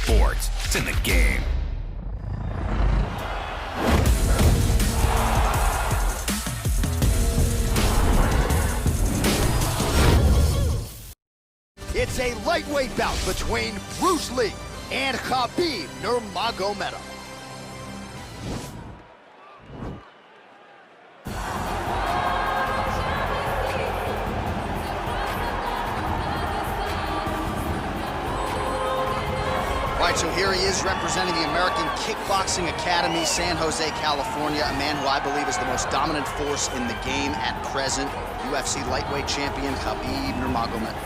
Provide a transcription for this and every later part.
sports. It's in the game. It's a lightweight bout between Bruce Lee and Khabib Nurmagomedov. All right, so here he is representing the American Kickboxing Academy, San Jose, California, a man who I believe is the most dominant force in the game at present, UFC lightweight champion Khabib Nurmagomedov.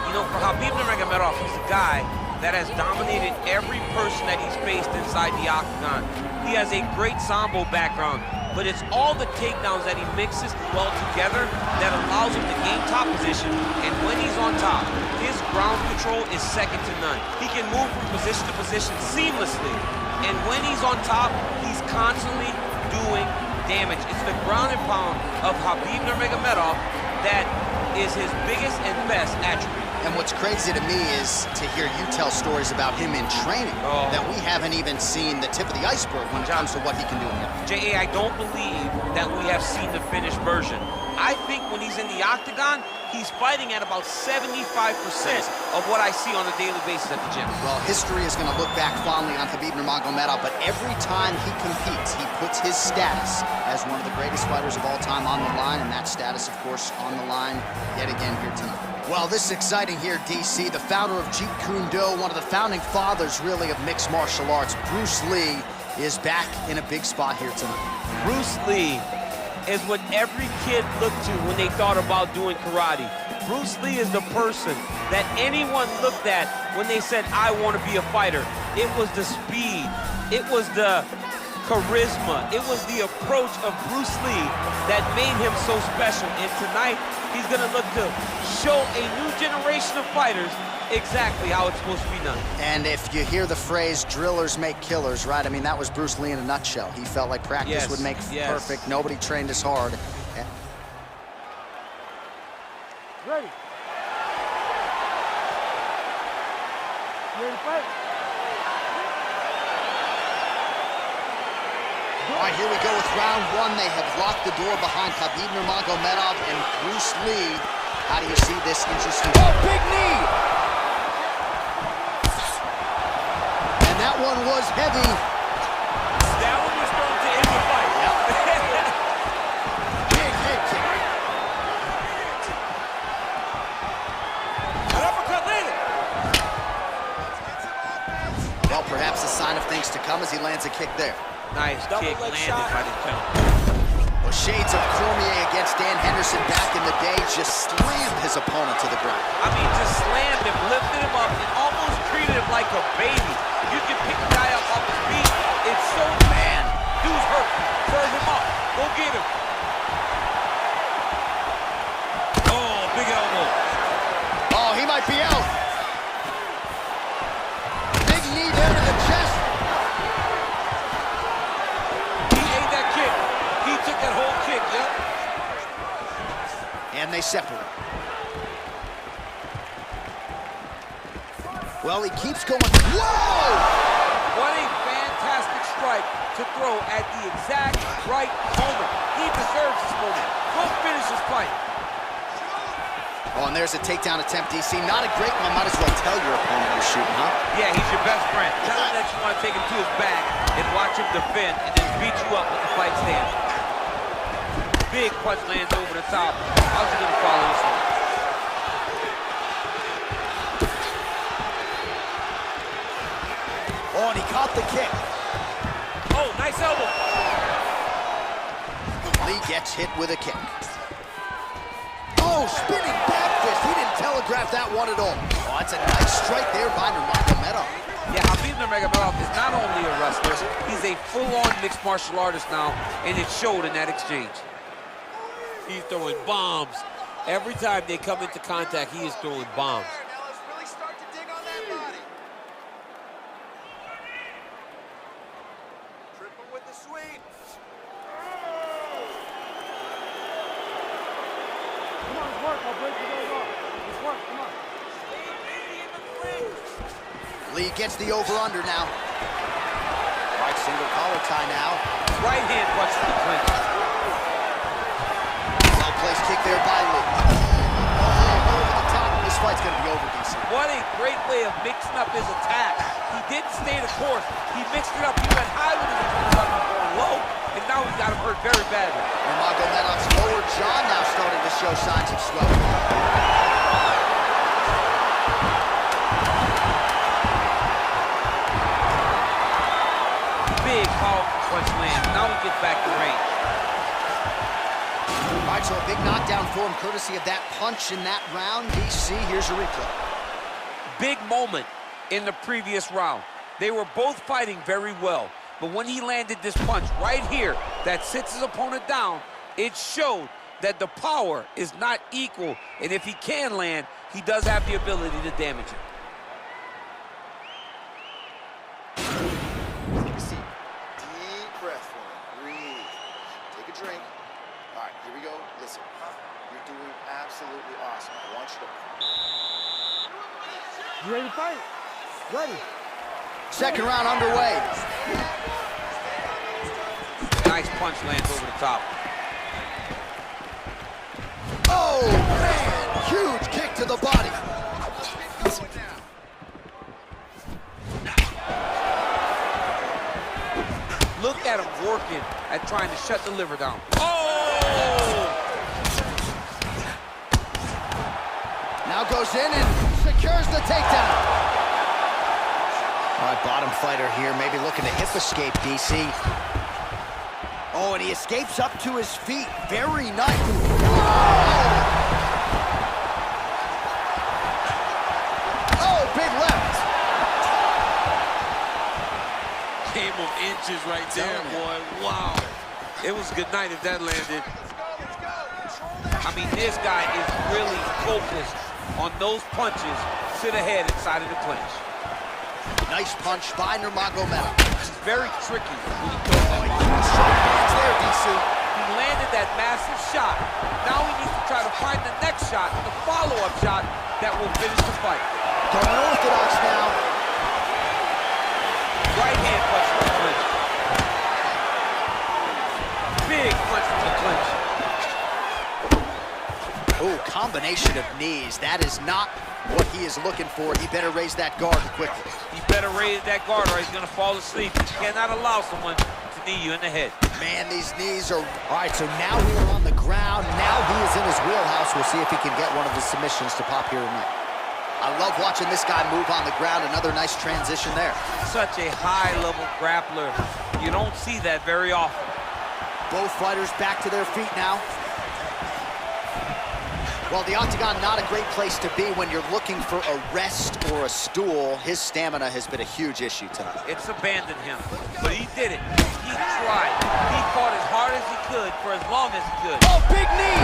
You know, for Khabib Nurmagomedov, he's a guy that has dominated every person that he's faced inside the octagon. He has a great Sambo background, but it's all the takedowns that he mixes well together that allows him to gain top position, and when he's on top, his ground control is second to none. He can move from position to position seamlessly, and when he's on top, he's constantly doing damage. It's the ground and pound of Khabib Nurmagomedov that is his biggest and best attribute. And what's crazy to me is to hear you tell stories about him in training that we haven't even seen the tip of the iceberg when it comes to what he can do in the octagon. J.A., I don't believe that we have seen the finished version. I think when he's in the octagon, he's fighting at about 75% of what I see on a daily basis at the gym. Well, history is going to look back fondly on Khabib Nurmagomedov, but every time he competes, he puts his status as one of the greatest fighters of all time on the line, and that status, of course, on the line yet again here tonight. Well, this is exciting here, DC. The founder of Jeet Kune Do, one of the founding fathers, really, of mixed martial arts, Bruce Lee, is back in a big spot here tonight. Bruce Lee is what every kid looked to when they thought about doing karate. Bruce Lee is the person that anyone looked at when they said, I want to be a fighter. It was the speed, it was the charisma, it was the approach of Bruce Lee that made him so special. And tonight, he's gonna look to show a new generation of fighters exactly how it's supposed to be done. And if you hear the phrase, drillers make killers, right? I mean, that was Bruce Lee in a nutshell. He felt like practice would make perfect. Nobody trained as hard. Ready. You ready to fight? All right, here we go with round one. They have locked the door behind Khabib Nurmagomedov and Bruce Lee. How do you see this interesting? Oh, big knee! And that one was heavy. That one was going to end the fight. Yep. Big head kick. An uppercut landed. Well, perhaps a sign of things to come as he lands a kick there. Nice kick landed by the count. Well, shades of Cormier against Dan Henderson back in the day, just slammed his opponent to the ground. I mean, just slammed him, lifted him up, and almost treated him like a baby. You can pick the guy up off his feet. It's so man. Dude's hurt. Serve him up. Go get him. Oh, big elbow. Oh, he might be out. Big knee there to the chest. Took that whole kick, yep. And they separate. Well, he keeps going. Whoa! What a fantastic strike to throw at the exact right moment. He deserves this moment. Go finish this fight. Oh, and there's a takedown attempt, DC. Not a great one. Might as well tell your opponent you're shooting, huh? Yeah, he's your best friend. Tell him that you want to take him to his back and watch him defend and then beat you up with the fight stand. Big punch lands over the top. How's he gonna follow this one? Oh, and he caught the kick. Oh, nice elbow. Lee gets hit with a kick. Oh, spinning back fist. He didn't telegraph that one at all. Oh, that's a nice strike there by Nurmagomedov. Yeah, Khabib Nurmagomedov is not only a wrestler, he's a full-on mixed martial artist now, and it showed in that exchange. He's throwing bombs. Every time they come into contact, he is throwing bombs. Now let's really start to dig on that body. Triple with the sweep. Come on, let's work. I'll break the leg off. Let's work, come on. Lee gets the over-under now. Right, single collar tie now. Right hand punch to the clinch. Well-placed kick there by Lee. Over the top. This fight's gonna be over, DC. What a great way of mixing up his attack. He didn't stay the course. He mixed it up. He went high with his attack going low, and now he got him hurt very badly. Nurmagomedov's lower jaw now starting to show signs of swelling. Big powerful punch lands. Now he gets back to range. All right, so a big knockdown for him, courtesy of that punch in that round. DC, here's a replay. Big moment in the previous round. They were both fighting very well, but when he landed this punch right here that sits his opponent down, it showed that the power is not equal, and if he can land, he does have the ability to damage it. Take a seat. Deep breath for me. Breathe. Take a drink. All right, here we go. Listen, you're doing absolutely awesome. I want you to... You ready to fight? Ready. Second round underway. Nice punch lands over the top. Oh, man! Huge kick to the body. Look at him working at trying to shut the liver down. Oh! Now goes in and secures the takedown. All right, bottom fighter here, maybe looking to hip escape, DC. Oh, and he escapes up to his feet. Very nice. Oh, big left. Game of inches right there, boy. Wow. It was good night if that landed. I mean, this guy is really focused on those punches. Sit ahead inside of the clinch. Nice punch by Nurmagomedov. It's very tricky when you throw that body. Hands there, DC. He landed that massive shot. Now he needs to try to find the next shot, the follow-up shot that will finish the fight. Going orthodox now. Right hand punch to the clinch. Big punch to the clinch. Oh, combination of knees. That is not what he is looking for. He better raise that guard quickly. He better raise that guard or he's gonna fall asleep. You cannot allow someone to knee you in the head. Man, these knees are... All right, so now we are on the ground. Now he is in his wheelhouse. We'll see if he can get one of his submissions to pop here tonight. I love watching this guy move on the ground. Another nice transition there. Such a high-level grappler. You don't see that very often. Both fighters back to their feet now. Well, the octagon, not a great place to be when you're looking for a rest or a stool. His stamina has been a huge issue tonight. It's abandoned him, but he did it. He tried. He fought as hard as he could for as long as he could. Oh, big knee!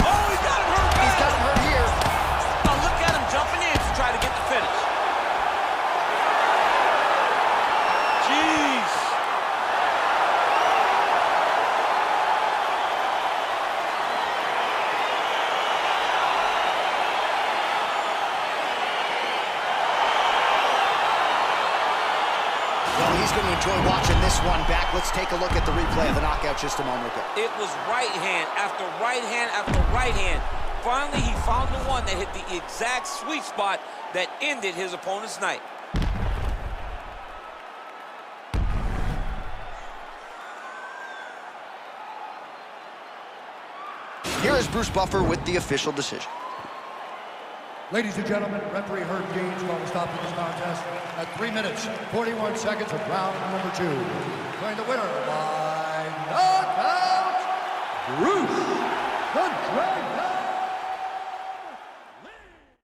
Oh, he got him hurt. He's got him hurt here. Now look at him jumping in to try to get the finish. Jeez. Well, he's going to enjoy watching this one back. Let's take a look at the replay of the knockout just a moment ago. It was right hand after right hand after right hand. Finally, he found the one that hit the exact sweet spot that ended his opponent's night. Here is Bruce Buffer with the official decision. Ladies and gentlemen, referee Herb Dean's going to stop this contest at 3 minutes, 41 seconds of round number 2. Declaring the winner by